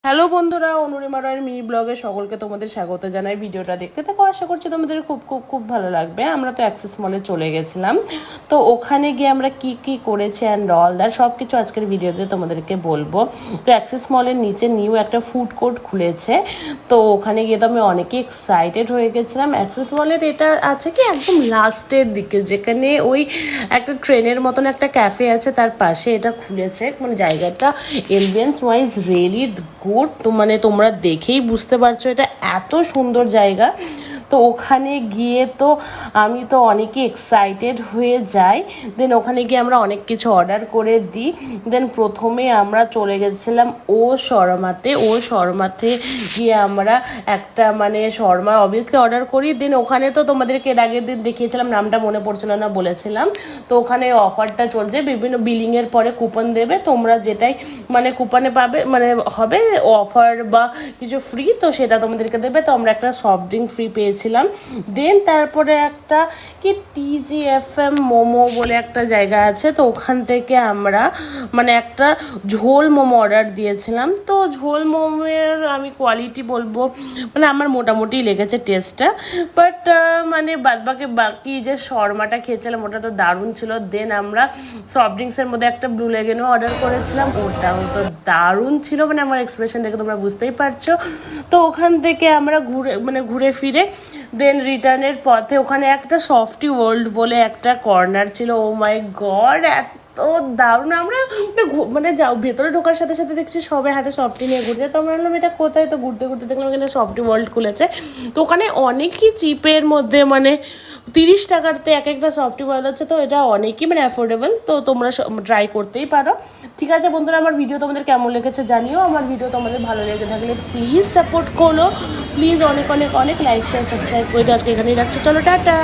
Hello বন্ধুরা, অনুরিমা রয়ের mini ব্লগে সকলকে তোমাদের স্বাগত জানাই। ভিডিওটা দেখতে থাকো, আশা করছি তোমাদের খুব খুব খুব ভালো লাগবে। আমরা তো অ্যাক্সেস মলে চলে গেছিলাম, তো ওখানে গিয়ে আমরা কি কি করেছি অ্যান্ড অল দ্যাট সব কিছু আজকের ভিডিওতে তোমাদেরকে বলবো। তো অ্যাক্সেস মলের নিচে নিউ একটা ফুড কোর্ট খুলেছে, তো ওখানে গিয়ে তো আমি অনেকে এক্সাইটেড হয়ে গেছিলাম। অ্যাক্সেস মলের এটা আছে কি একদম লাস্টের দিকে, যেখানে ওই একটা ট্রেনের মতন একটা ক্যাফে আছে, তার পাশে এটা খুলেছে। মানে জায়গাটা এমবিয়েন্স ওয়াইজ রিয়েলি গুড, তো মানে তোমরা দেখেই বুঝতে পারছো এটা এত সুন্দর জায়গা। তো ওখানে গিয়ে তো আমি তো অনেকই এক্সাইটেড হয়ে যাই। দেন ওখানে গিয়ে আমরা অনেক কিছু অর্ডার করে দিই। দেন প্রথমে আমরা চলে গেছিলাম ও শর্মাতে গিয়ে আমরা একটা মানে শর্মা অবভিয়াসলি অর্ডার করি। দেন ওখানে তো তোমাদেরকে এর আগের দিন দেখিয়েছিলাম, নামটা মনে পড়ছিল না, বলেছিলাম। তো ওখানে অফারটা চলছে, বিভিন্ন বিলিংয়ের পরে কুপন দেবে, তোমরা যেটাই মানে কুপনে পাবে মানে হবে অফার বা কিছু ফ্রি, তো সেটা তোমাদেরকে দেবে। তো আমরা একটা সফট ড্রিঙ্ক ফ্রি পেয়েছিলাম। দেন তারপরে একটা কি TGFM মোমো বলে একটা জায়গা আছে, তো ওখান থেকে আমরা মানে একটা ঝোল মোমো অর্ডার দিয়েছিলাম। তো ঝোল মোমোর আমি কোয়ালিটি বলবো মানে আমার মোটামুটি লেগেছে টেস্টটা, বাট মানে বাকি যে শর্মাটা খেয়েছিলাম ওটা তো দারুণ ছিল। দেন আমরা সফট ড্রিঙ্কসের মধ্যে একটা ব্লু লেগেনও অর্ডার করেছিলাম, ওটাও তো দারুণ ছিল, মানে আমার এক্সপ্রেশন দেখে তোমরা বুঝতেই পারছো। তো ওখান থেকে আমরা ঘুরে ফিরে দেন রিটার্নের পথে ওখানে একটা সফটি ওয়ার্ল্ড বলে একটা কর্নার ছিল। ও মাই গড, এত দারুণ! আমরা মানে যাও ভেতরে ঢোকার সাথে সাথে দেখছি সবাই হাতে সফটি নিয়ে ঘুরছে, তো আমরা বললাম এটা কোথায়? তো ঘুরতে ঘুরতে দেখলাম এখানে সফটি ওয়ার্ল্ড খুলেছে। তো ওখানে অনেকই চিপের মধ্যে মানে 30 টাকাতে এক একটা সফটি ওয়ার্ল্ড আছে, তো এটা অনেকই মানে অ্যাফোর্ডেবল, তো তোমরা ট্রাই করতেই পারো। ঠিক আছে বন্ধুরা, আমার ভিডিও তোমাদের কেমন লেগেছে জানিও। আমার ভিডিও তোমাদের ভালো লেগে থাকলে প্লিজ সাপোর্ট করো, প্লিজ অনেক অনেক অনেক লাইক শেয়ার সাবস্ক্রাইব করে দিও। আজকে এখানেই রাখছি, চলো টাটা।